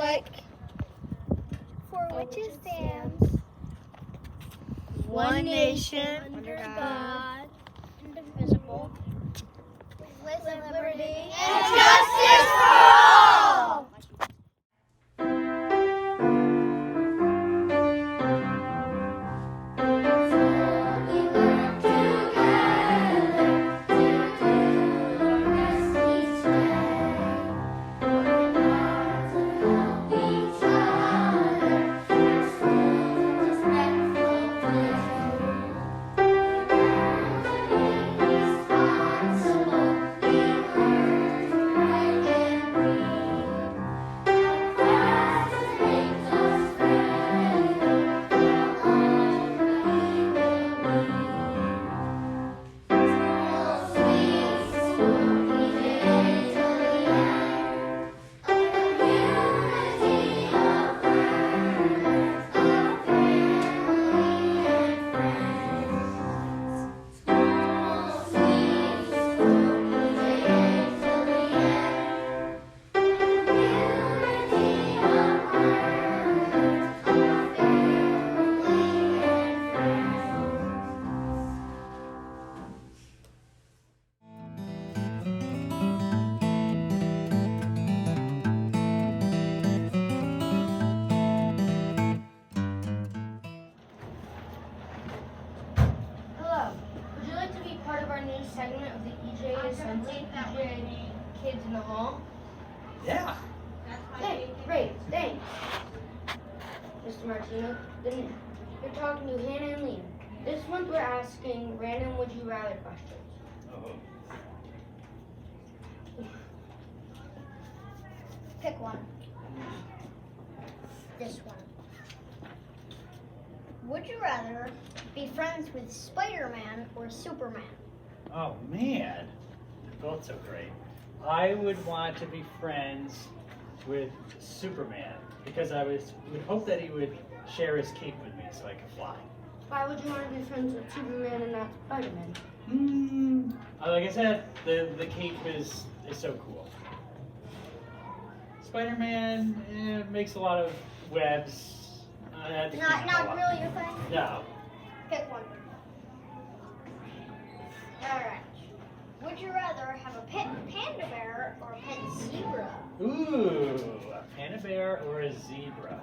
republic for which it stands, one nation, under God, indivisible, with liberty and justice for all. Part of our new segment of the EJ Assembly, EJ Kids in the Hall? Yeah. Hey, great, thanks. Mr. Martino, then you're talking to Hannah and Liam. This month we're asking random would you rather questions. Oh. Pick one. This one. Would you rather be friends with Spider-Man or Superman? Oh man, they're both so great. I would want to be friends with Superman because I would hope that he would share his cape with me so I could fly. Why would you want to be friends with Superman and not Spider-Man? Like I said, the cape is so cool. Spider-Man makes a lot of webs. Not really your thing? No. Pick one. Alright. Would you rather have a pet panda bear or a pet zebra? Ooh, a panda bear or a zebra?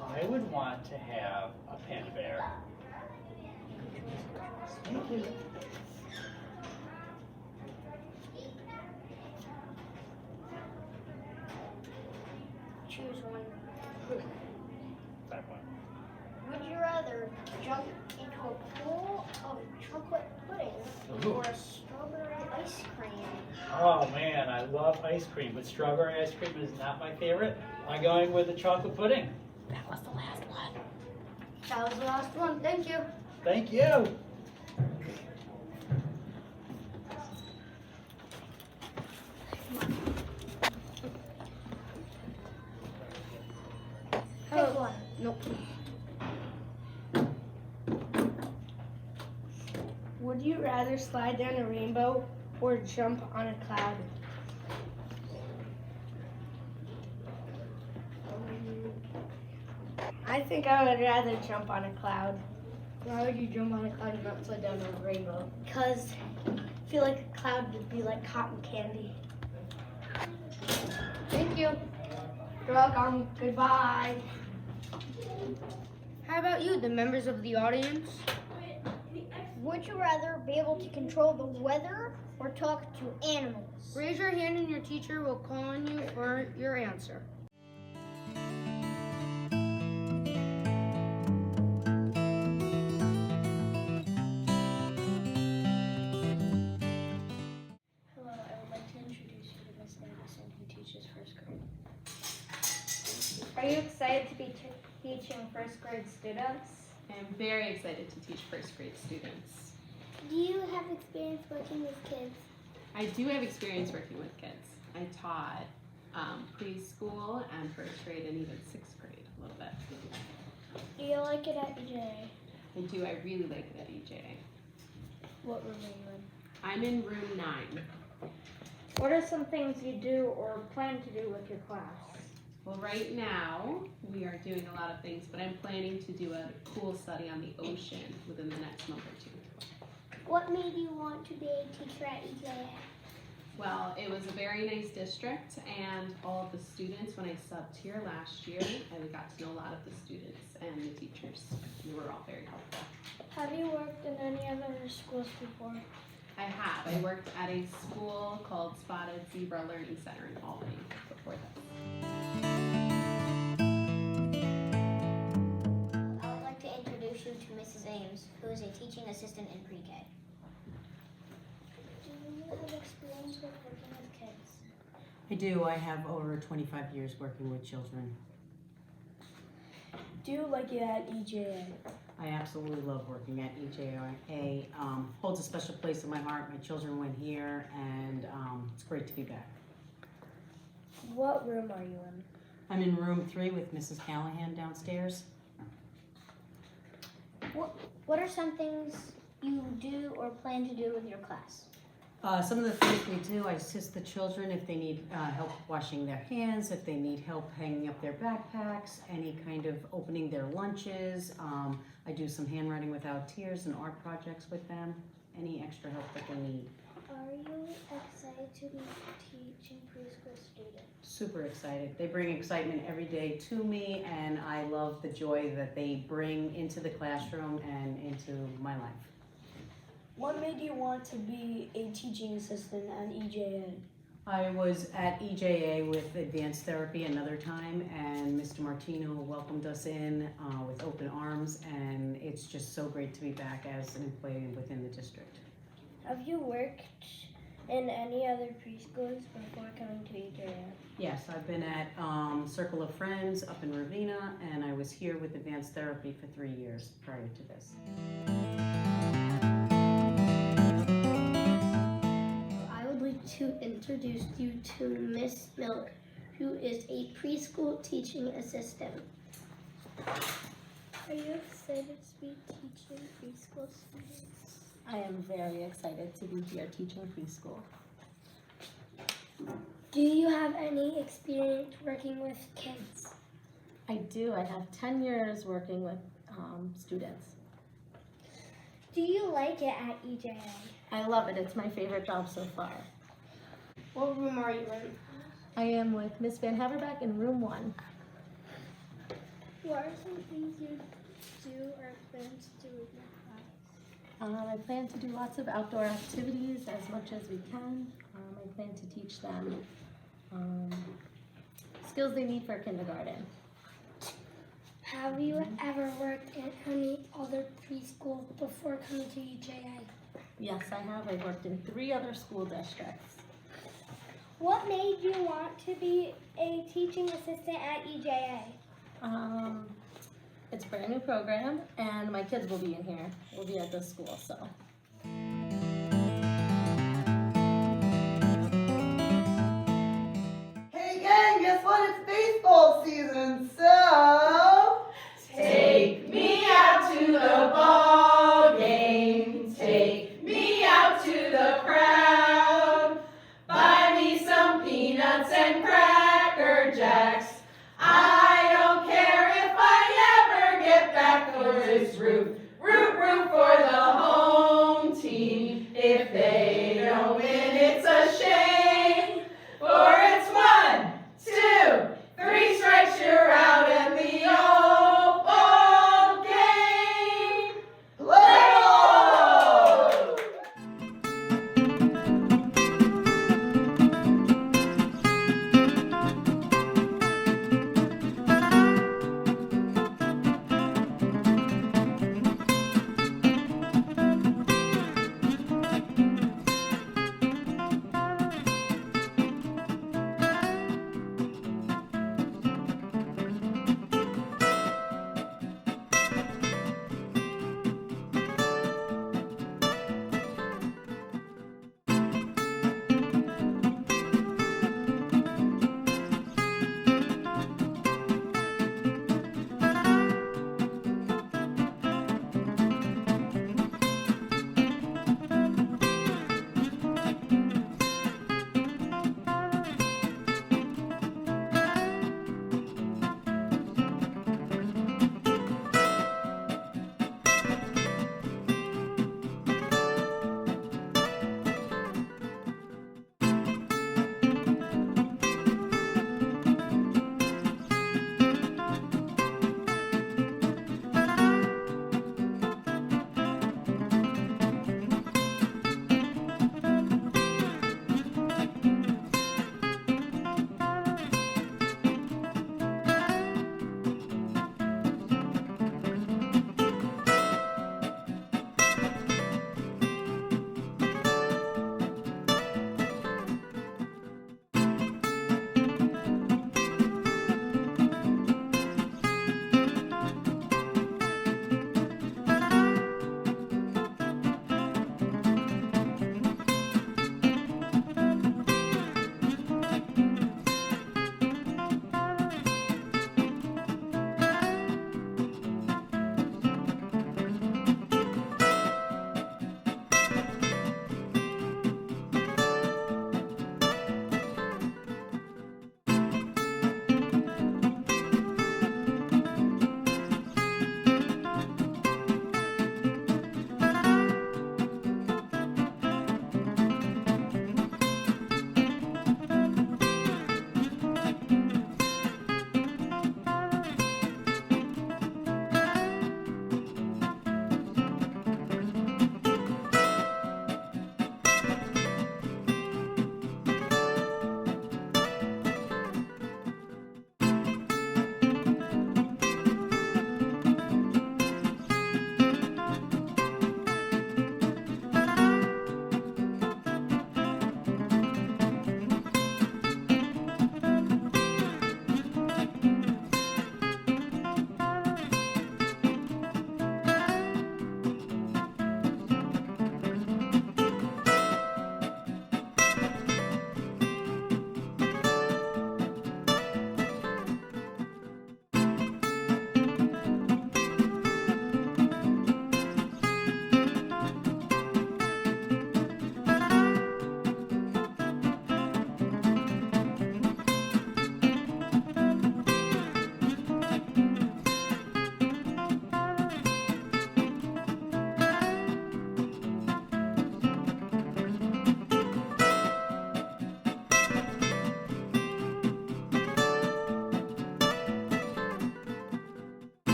I would want to have a panda bear. Thank you. Choose one. That one. Would you rather jump into a pool of chocolate pudding or a strawberry ice cream? Oh man, I love ice cream, but strawberry ice cream is not my favorite. I'm going with the chocolate pudding. That was the last one. That was the last one, thank you. Thank you. Pick one. Nope. Would you rather slide down a rainbow or jump on a cloud? I think I would rather jump on a cloud. Why would you jump on a cloud and not slide down a rainbow? Because I feel like a cloud would be like cotton candy. Thank you. You're welcome. Goodbye. How about you, the members of the audience? Would you rather be able to control the weather or talk to animals? Raise your hand and your teacher will call on you for your answer. Hello, I would like to introduce you to Miss Anderson, who teaches first grade. Are you excited to be teaching first grade students? I am very excited to teach first grade students. Do you have experience working with kids? I do have experience working with kids. I taught preschool and first grade and even sixth grade a little bit. Do you like it at EJ? I do. I really like it at EJ. What room are you in? I'm in room 9. What are some things you do or plan to do with your class? Well, right now, we are doing a lot of things, but I'm planning to do a pool study on the ocean within the next month or two. What made you want to be a teacher at EJA? Well, it was a very nice district, and all of the students, when I subbed here last year, I got to know a lot of the students and the teachers. They were all very helpful. Have you worked in any other schools before? I have. I worked at a school called Spotted Zebra Learning Center in Albany before this. I would like to introduce you to Mrs. Ames, who is a teaching assistant in pre-K. Do you have experience with working with kids? I do. I have over 25 years working with children. Do you like it at EJA? I absolutely love working at EJA. Holds a special place in my heart. My children went here, and it's great to be back. What room are you in? I'm in room 3 with Mrs. Callahan downstairs. What are some things you do or plan to do with your class? Some of the things we do, I assist the children if they need help washing their hands, if they need help hanging up their backpacks, any kind of opening their lunches. I do some handwriting without tears and art projects with them, any extra help that they need. Are you excited to be teaching preschool students? Super excited. They bring excitement every day to me, and I love the joy that they bring into the classroom and into my life. What made you want to be a teaching assistant at EJA? I was at EJA with advanced therapy another time, and Mr. Martino welcomed us in with open arms, and it's just so great to be back as an employee within the district. Have you worked in any other preschools before coming to EJA? Yes, I've been at Circle of Friends up in Ravenna, and I was here with advanced therapy for 3 years prior to this. To introduce you to Miss Miller, who is a preschool teaching assistant. Are you excited to be teaching preschool students? I am very excited to be here teaching preschool. Do you have any experience working with kids? I do. I have 10 years working with students. Do you like it at EJA? I love it. It's my favorite job so far. What room are you in? I am with Miss Van Haverbeck in room 1. What are some things you do or plan to do with your class? I plan to do lots of outdoor activities as much as we can. I plan to teach them skills they need for kindergarten. Have you ever worked in any other preschool before coming to EJA? Yes, I have. I've worked in 3 other school districts. What made you want to be a teaching assistant at EJA? It's a brand new program, and my kids will be in here. We'll be at this school, so. Hey gang, guess what? It's baseball season, so take me out to the ball game. Take me out to the crowd. Buy me some peanuts and Cracker Jacks. I don't care if I ever get back, 'cause it's root for the home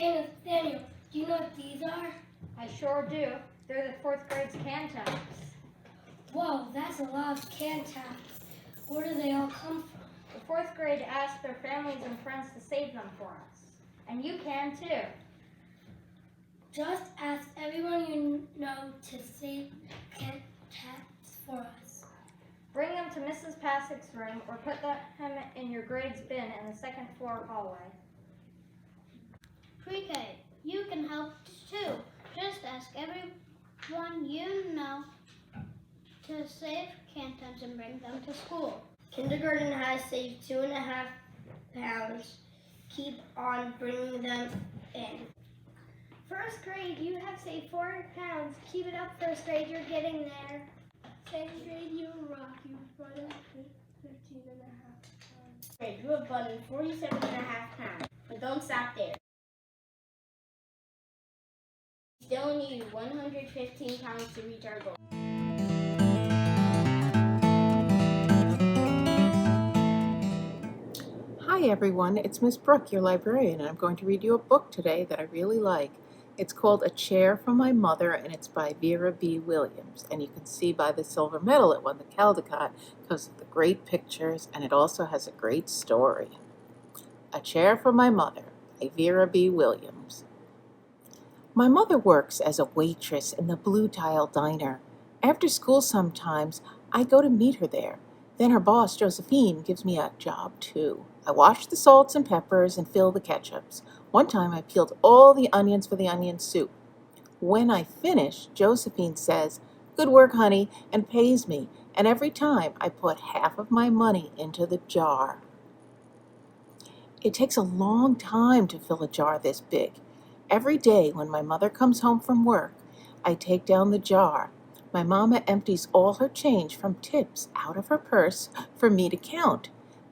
Hey Nathaniel, do you know what these are? I sure do. They're the 4th grade's can taps. Whoa, that's a lot of can taps. Where do they all come from? The 4th grade asked their families and friends to save them for us. And you can too. Just ask everyone you know to save can taps for us. Bring them to Mrs. Passick's room or put them in your grades bin in the 2nd floor hallway. Pre-K, you can help too. Just ask everyone you know to save can taps and bring them to school. Kindergarten has saved 2.5 pounds. Keep on bringing them in. 1st grade, you have saved 4 pounds. Keep it up, 1st grade, you're getting there. 2nd grade, you rock. You brought in 15.5 pounds. Grade, you have brought in 47.5 pounds. But don't stop there. We still need 115 pounds to reach our goal. Hi everyone, it's Miss Brooke, your librarian, and I'm going to read you a book today that I really like. It's called A Chair from My Mother, and it's by Vera B. Williams. And you can see by the silver medal it won the Caldecott because of the great pictures, and it also has a great story. A Chair from My Mother by Vera B. Williams. My mother works as a waitress in the Blue Tile Diner. After school sometimes, I go to meet her there. Then her boss, Josephine, gives me a job too. I wash the salts and peppers and fill the ketchups. One time I peeled all the onions for the onion soup. When I finish, Josephine says, "Good work, honey," and pays me. And every time I put half of my money into the jar. It takes a long time to fill a jar this big. Every day when my mother comes home from work, I take down the jar. My mama empties all her change from tips out of her purse for me to count.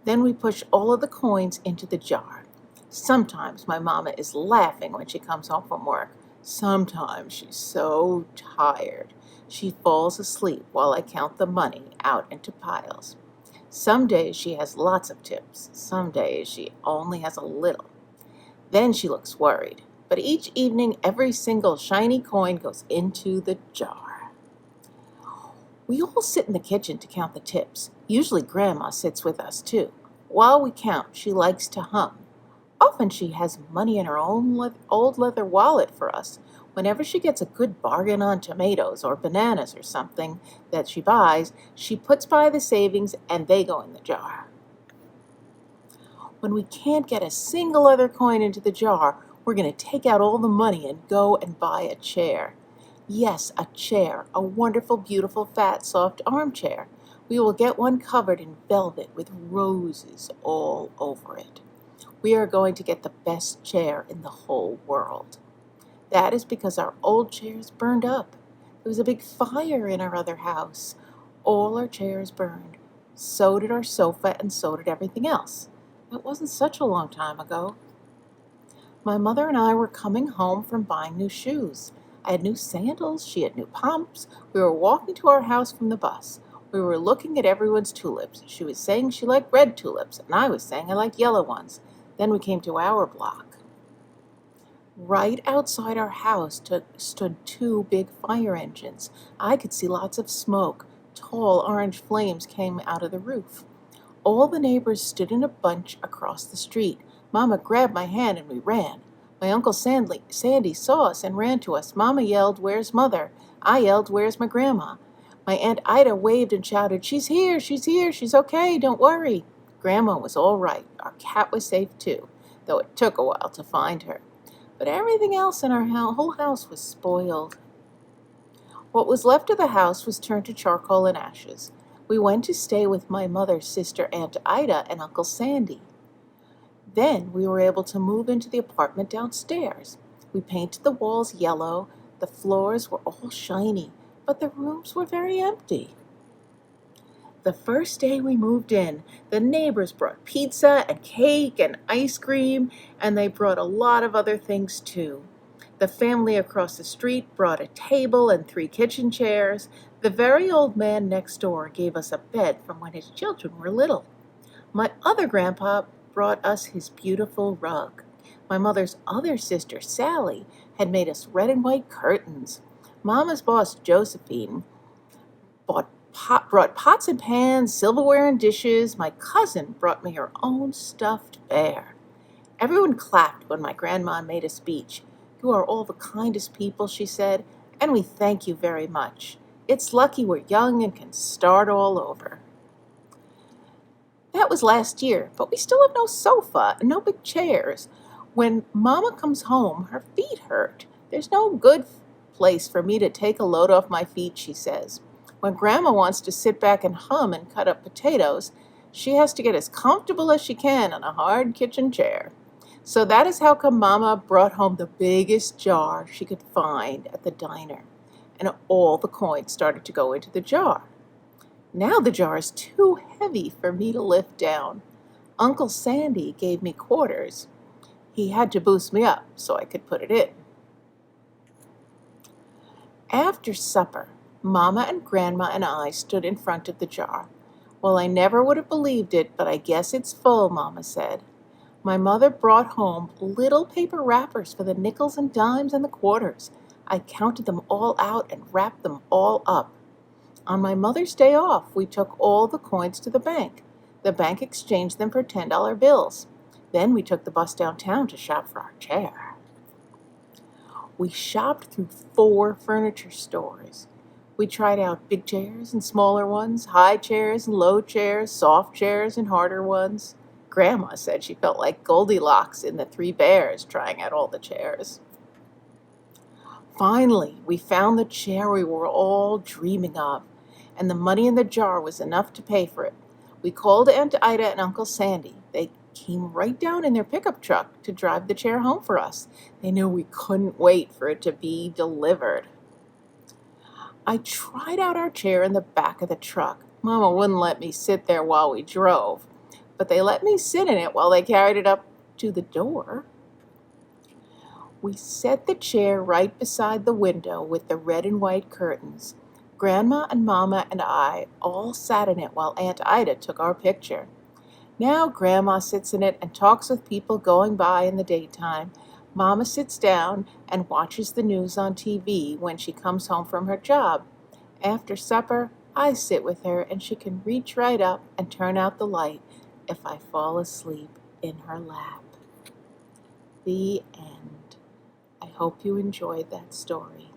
Then we push all of the coins into the jar. Sometimes my mama is laughing when she comes home from work. Sometimes she's so tired. She falls asleep while I count the money out into piles. Some days she has lots of tips. Some days she only has a little. Then she looks worried. But each evening, every single shiny coin goes into the jar. We all sit in the kitchen to count the tips. Usually Grandma sits with us too. While we count, she likes to hum. Often she has money in her own old leather wallet for us. Whenever she gets a good bargain on tomatoes or bananas or something that she buys, she puts by the savings and they go in the jar. When we can't get a single other coin into the jar, we're going to take out all the money and go and buy a chair. Yes, a chair, a wonderful, beautiful, fat, soft armchair. We will get one covered in velvet with roses all over it. We are going to get the best chair in the whole world. That is because our old chairs burned up. There was a big fire in our other house. All our chairs burned. So did our sofa, and so did everything else. It wasn't such a long time ago. My mother and I were coming home from buying new shoes. I had new sandals, she had new pumps. We were walking to our house from the bus. We were looking at everyone's tulips. She was saying she liked red tulips, and I was saying I liked yellow ones. Then we came to our block. Right outside our house stood 2 big fire engines. I could see lots of smoke. Tall orange flames came out of the roof. All the neighbors stood in a bunch across the street. Mama grabbed my hand and we ran. My Uncle Sandy saw us and ran to us. Mama yelled, "Where's Mother?" I yelled, "Where's my grandma?" My Aunt Ida waved and shouted, "She's here, she's okay, don't worry." Grandma was all right. Our cat was safe too, though it took a while to find her. But everything else in our whole house was spoiled. What was left of the house was turned to charcoal and ashes. We went to stay with my mother's sister, Aunt Ida, and Uncle Sandy. Then we were able to move into the apartment downstairs. We painted the walls yellow, the floors were all shiny, but the rooms were very empty. The first day we moved in, the neighbors brought pizza and cake and ice cream, and they brought a lot of other things too. The family across the street brought a table and 3 kitchen chairs. The very old man next door gave us a bed from when his children were little. My other grandpa brought us his beautiful rug. My mother's other sister, Sally, had made us red and white curtains. Mama's boss, Josephine, brought pots and pans, silverware and dishes. My cousin brought me her own stuffed bear. Everyone clapped when my grandma made a speech. "You are all the kindest people," she said, "and we thank you very much. It's lucky we're young and can start all over." That was last year, but we still have no sofa and no big chairs. When Mama comes home, her feet hurt. There's no good place for me to take a load off my feet, she says. When Grandma wants to sit back and hum and cut up potatoes, she has to get as comfortable as she can on a hard kitchen chair. So that is how come Mama brought home the biggest jar she could find at the diner, and all the coins started to go into the jar. Now the jar is too heavy for me to lift down. Uncle Sandy gave me quarters. He had to boost me up so I could put it in. After supper, Mama and Grandma and I stood in front of the jar. "Well, I never would have believed it, but I guess it's full," Mama said. My mother brought home little paper wrappers for the nickels and dimes and the quarters. I counted them all out and wrapped them all up. On my mother's day off, we took all the coins to the bank. The bank exchanged them for $10 bills. Then we took the bus downtown to shop for our chair. We shopped through 4 furniture stores. We tried out big chairs and smaller ones, high chairs and low chairs, soft chairs and harder ones. Grandma said she felt like Goldilocks in the 3 Bears trying out all the chairs. Finally, we found the chair we were all dreaming of, and the money in the jar was enough to pay for it. We called Aunt Ida and Uncle Sandy. They came right down in their pickup truck to drive the chair home for us. They knew we couldn't wait for it to be delivered. I tried out our chair in the back of the truck. Mama wouldn't let me sit there while we drove, but they let me sit in it while they carried it up to the door. We set the chair right beside the window with the red and white curtains. Grandma and Mama and I all sat in it while Aunt Ida took our picture. Now Grandma sits in it and talks with people going by in the daytime. Mama sits down and watches the news on TV when she comes home from her job. After supper, I sit with her and she can reach right up and turn out the light if I fall asleep in her lap. The end. I hope you enjoyed that story.